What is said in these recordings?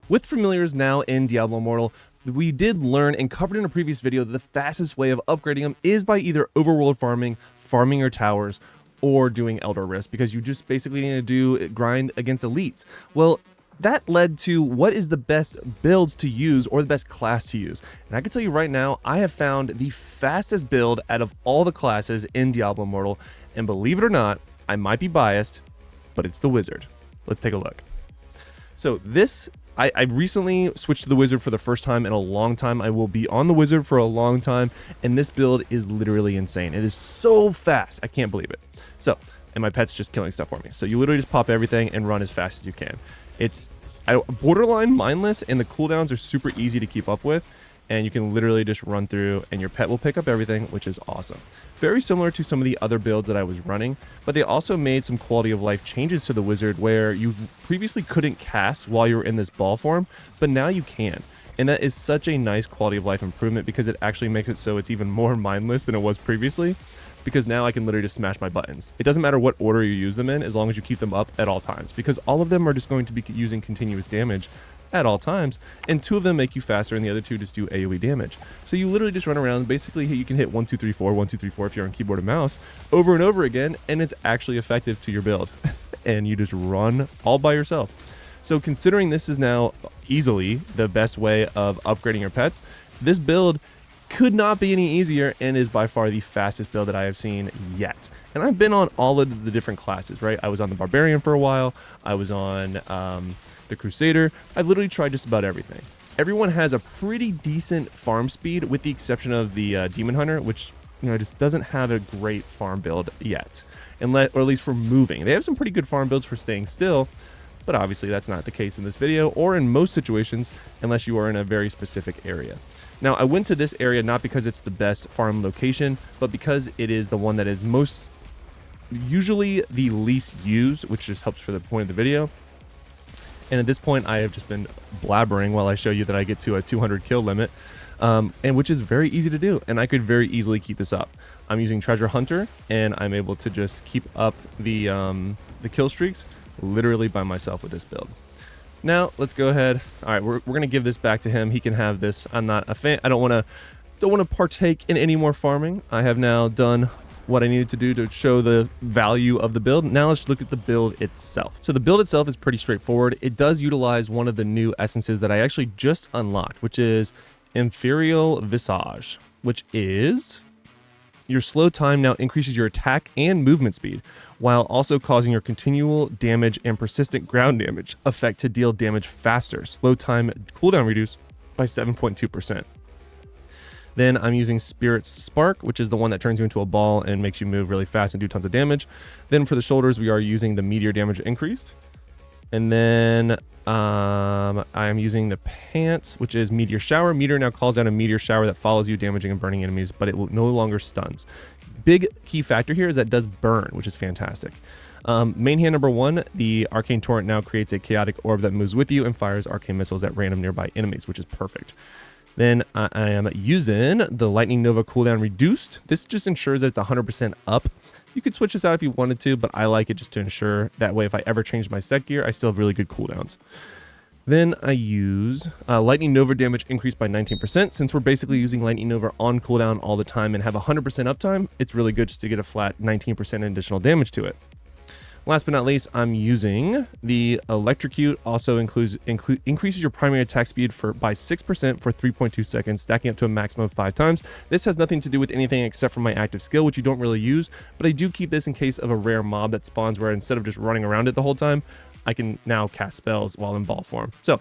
With familiars now in Diablo Immortal, we did learn and covered in a previous video that the fastest way of upgrading them is by either overworld farming, farming your towers, or doing Elder Rift, because you just basically need to do grind against elites. Well, that led to what is the best builds to use or the best class to use. And I can tell you right now, I have found the fastest build out of all the classes in Diablo Immortal. And believe it or not, I might be biased, but it's the Wizard. Let's take a look. So this, I recently switched to the Wizard for the first time in a long time. I will be on the Wizard for a long time, and this build is literally insane. It is so fast. I can't believe it. So, and my pet's just killing stuff for me. So you literally just pop everything and run as fast as you can. It's borderline mindless, and the cooldowns are super easy to keep up with, and you can literally just run through and your pet will pick up everything, which is awesome. Very similar to some of the other builds that I was running, but they also made some quality of life changes to the Wizard where you previously couldn't cast while you were in this ball form, but now you can. And that is such a nice quality of life improvement because it actually makes it so it's even more mindless than it was previously, because now I can literally just smash my buttons. It doesn't matter what order you use them in as long as you keep them up at all times, because all of them are just going to be using continuous damage at all times, and 2 of them make you faster and the other 2 just do AoE damage. So you literally just run around, basically you can hit 1 2 3 4 1 2 3 4 if you're on keyboard and mouse over and over again, and it's actually effective to your build. And you just run all by yourself. So considering this is now easily the best way of upgrading your pets, this build could not be any easier and is by far the fastest build that I have seen yet. And I've been on all of the different classes, right? I was on the Barbarian for a while. I was on the Crusader. I've literally tried just about everything. Everyone has a pretty decent farm speed with the exception of the Demon Hunter, which, you know, just doesn't have a great farm build yet. Or at least for moving. They have some pretty good farm builds for staying still, but obviously that's not the case in this video or in most situations unless you are in a very specific area. Now, I went to this area not because it's the best farm location, but because it is the one that is most usually the least used, which just helps for the point of the video. And at this point, I have just been blabbering while I show you that I get to a 200 kill limit, and which is very easy to do, and I could very easily keep this up. I'm using Treasure Hunter, and I'm able to just keep up the kill streaks literally by myself with this build. Now let's go ahead. All right, we're gonna give this back to him. He can have this. I'm not a fan. I don't want to partake in any more farming. I have now done what I needed to do to show the value of the build. Now let's look at the build itself. So the build itself is pretty straightforward. It does utilize one of the new essences that I actually just unlocked, which is Imperial Visage, which is your slow time now increases your attack and movement speed, while also causing your continual damage and persistent ground damage effect to deal damage faster. Slow time cooldown reduced by 7.2%. Then I'm using Spirit's Spark, which is the one that turns you into a ball and makes you move really fast and do tons of damage. Then for the shoulders, we are using the Meteor damage increased. And then I am using the Pants, which is Meteor Shower. Meteor now calls down a meteor shower that follows you, damaging and burning enemies, but it will no longer stuns. Big key factor here is that it does burn, which is fantastic. Main hand number 1, the Arcane Torrent now creates a chaotic orb that moves with you and fires arcane missiles at random nearby enemies, which is perfect. Then I am using the Lightning Nova cooldown reduced. This just ensures that it's 100% up. You could switch this out if you wanted to, but I like it just to ensure that way if I ever change my set gear, I still have really good cooldowns. Then I use Lightning Nova damage increased by 19%. Since we're basically using Lightning Nova on cooldown all the time and have 100% uptime, it's really good just to get a flat 19% additional damage to it. Last but not least, I'm using the Electrocute. Also increases your primary attack speed by 6% for 3.2 seconds, stacking up to a maximum of 5 times. This has nothing to do with anything except for my active skill, which you don't really use, but I do keep this in case of a rare mob that spawns where instead of just running around it the whole time, I can now cast spells while in ball form. So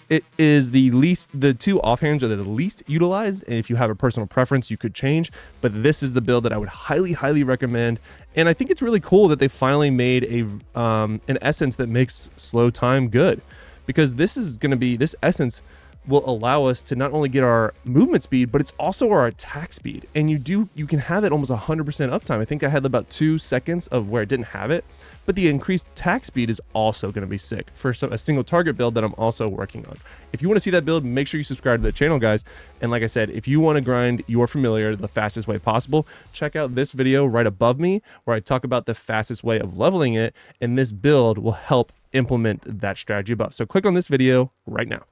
it is the 2 offhands are the least utilized, and if you have a personal preference, you could change, but this is the build that I would highly recommend. And I think it's really cool that they finally made an essence that makes slow time good, because this essence will allow us to not only get our movement speed, but it's also our attack speed. And you can have it almost 100% uptime. I think I had about 2 seconds of where it didn't have it, but the increased attack speed is also going to be sick for a single target build that I'm also working on. If you want to see that build, make sure you subscribe to the channel, guys. And like I said, if you want to grind your familiar the fastest way possible, check out this video right above me where I talk about the fastest way of leveling it, and this build will help implement that strategy above. So click on this video right now.